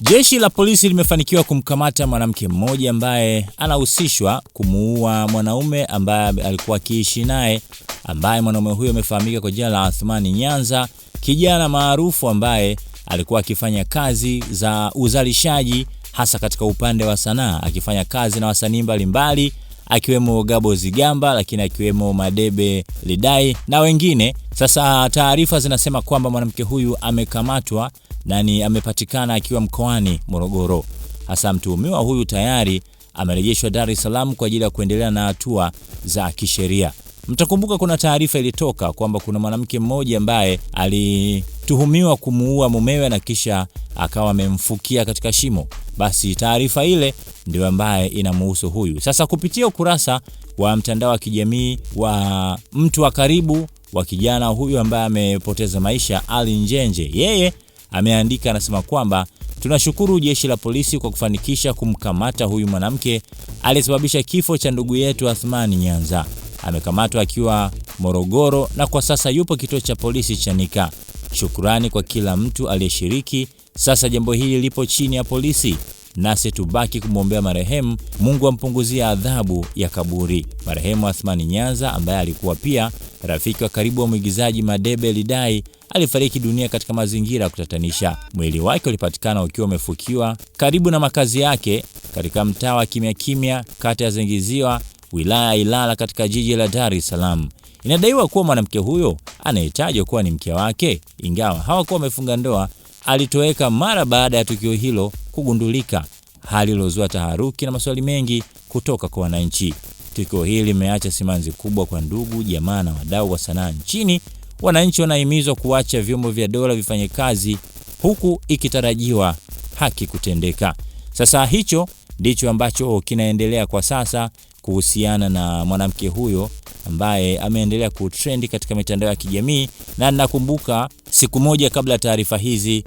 Jeshi la polisi limefanikiwa kumkamata mwanamke mmoja ambaye anahusishwa kumuua mwanaume ambaye alikuwa akiishi naye, ambaye mwanaume huyo amefahamika kwa jina la Athmani Nyanza, kijana maarufu ambaye alikuwa akifanya kazi za uzalishaji hasa katika upande wa sanaa, akifanya kazi na wasanii mbalimbali akiwemo Gabo Zigamba, lakini akiwemo Madebe Lidai na wengine. Sasa taarifa zinasema kwamba mwanamke huyu amekamatwa na amepatikana akiwa mkoani Morogoro. Hasa mtuhumiwa huyu tayari amerejeshwa Dar es Salaam kwa ajili ya kuendelea na hatua za kisheria. Mtakumbuka kuna taarifa ilitoka kwamba kuna mwanamke mmoja ambaye alituhumiwa kumuua mumewe na kisha akawa amemfukia katika shimo. Basi taarifa ile ndio ambaye inamhusu huyu. Sasa kupitia ukurasa wa mtandao wa kijamii wa mtu wa karibu wa kijana huyu ambaye amepoteza maisha, Ali Njenje, yeye ameandika, anasema kwamba tunashukuru jeshi la polisi kwa kufanikisha kumkamata huyu mwanamke aliyesababisha kifo cha ndugu yetu Athmani Nyanza. Amekamatwa akiwa Morogoro na kwa sasa yupo kituo cha polisi Chanika. Shukrani kwa kila mtu aliyeshiriki. Sasa jambo hili lipo chini ya polisi, nasi tubaki kumwombea marehemu, Mungu ampunguzie adhabu ya kaburi. Marehemu Athmani Nyanza ambaye alikuwa pia rafiki wa karibu wa mwigizaji Madebe Lidai alifariki dunia katika mazingira ya kutatanisha. Mwili wake ulipatikana ukiwa umefukiwa karibu na makazi yake katika mtaa wa Kimya Kimya, kata ya Zengiziwa, wilaya ya Ilala katika jiji la Dar es Salaam. Inadaiwa kuwa mwanamke huyo anayetajwa kuwa ni mke wake, ingawa hawakuwa wamefunga ndoa, alitoweka mara baada ya tukio hilo kugundulika, hali iliyozua taharuki na maswali mengi kutoka kwa wananchi. Tukio hili limeacha simanzi kubwa kwa ndugu, jamaa na wadau wa sanaa nchini. Wananchi wanahimizwa kuacha vyombo vya dola vifanye kazi, huku ikitarajiwa haki kutendeka. Sasa hicho ndicho ambacho kinaendelea kwa sasa kuhusiana na mwanamke huyo ambaye ameendelea kutrend katika mitandao ya kijamii. Na nakumbuka siku moja kabla taarifa hizi,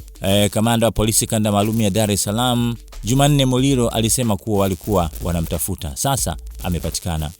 kamanda wa polisi kanda maalum ya Dar es Salaam Jumanne Muliro alisema kuwa walikuwa wanamtafuta. Sasa amepatikana.